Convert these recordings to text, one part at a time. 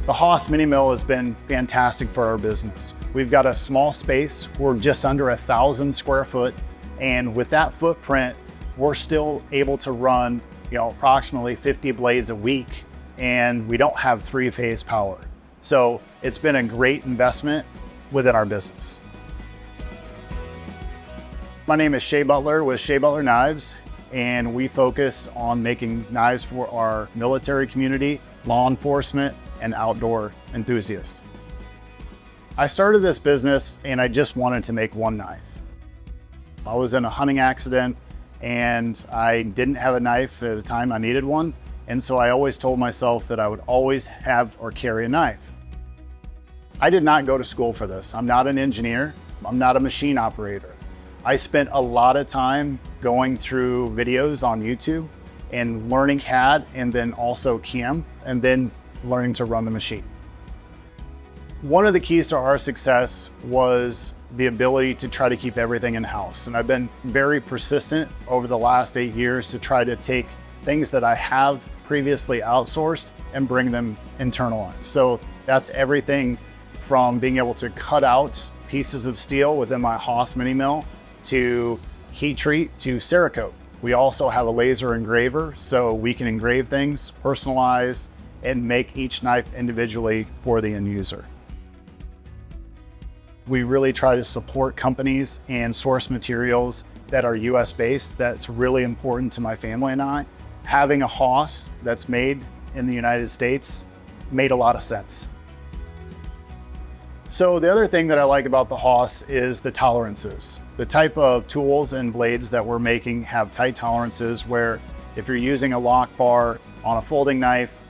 The Haas Mini Mill has been fantastic for our business. We've got a small space, we're just under 1,000 square foot, and with that footprint, we're still able to run approximately 50 blades a week, and we don't have three-phase power. So it's been a great investment within our business. My name is Shay Butler with Shay Butler Knives, and we focus on making knives for our military community, law enforcement, and outdoor enthusiasts. I started this business and I just wanted to make one knife. I was in a hunting accident and I didn't have a knife at the time I needed one. And so I always told myself that I would always have or carry a knife. I did not go to school for this. I'm not an engineer. I'm not a machine operator. I spent a lot of time going through videos on YouTube and learning CAD and then also CAM and then learning to run the machine. One of the keys to our success was the ability to try to keep everything in-house. And I've been very persistent over the last 8 years to try to take things that I have previously outsourced and bring them internalized. So that's everything from being able to cut out pieces of steel within my Haas Mini Mill to heat treat to Cerakote. We also have a laser engraver, so we can engrave things, personalize, and make each knife individually for the end user. We really try to support companies and source materials that are US based. That's really important to my family and I. Having a Haas that's made in the United States made a lot of sense. So the other thing that I like about the Haas is the tolerances. The type of tools and blades that we're making have tight tolerances where if you're using a lock bar on a folding knife,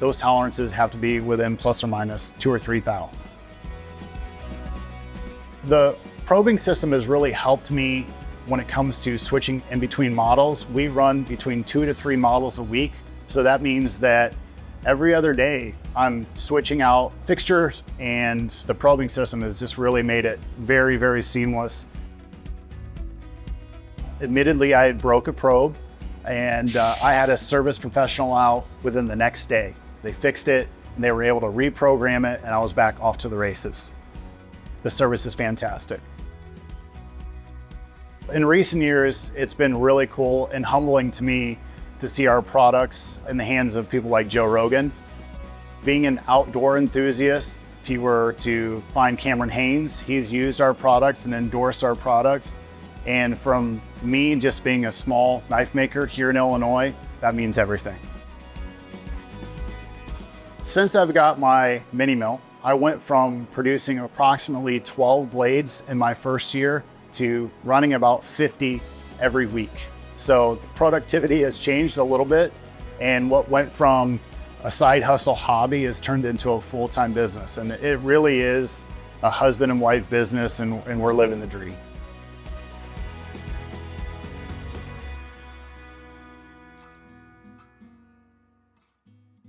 those tolerances have to be within plus or minus 2 or 3 thou. The probing system has really helped me when it comes to switching in between models. We run between 2 to 3 models a week. So that means that every other day I'm switching out fixtures, and the probing system has just really made it very, very seamless. Admittedly, I had broke a probe and I had a service professional out within the next day. They fixed it and they were able to reprogram it, and I was back off to the races. The service is fantastic. In recent years, it's been really cool and humbling to me to see our products in the hands of people like Joe Rogan. Being an outdoor enthusiast, if you were to find Cameron Haynes, he's used our products and endorsed our products. And from me just being a small knife maker here in Illinois, that means everything. Since I've got my mini mill, I went from producing approximately 12 blades in my first year to running about 50 every week. So productivity has changed a little bit, and what went from a side hustle hobby has turned into a full-time business. And it really is a husband and wife business, and we're living the dream.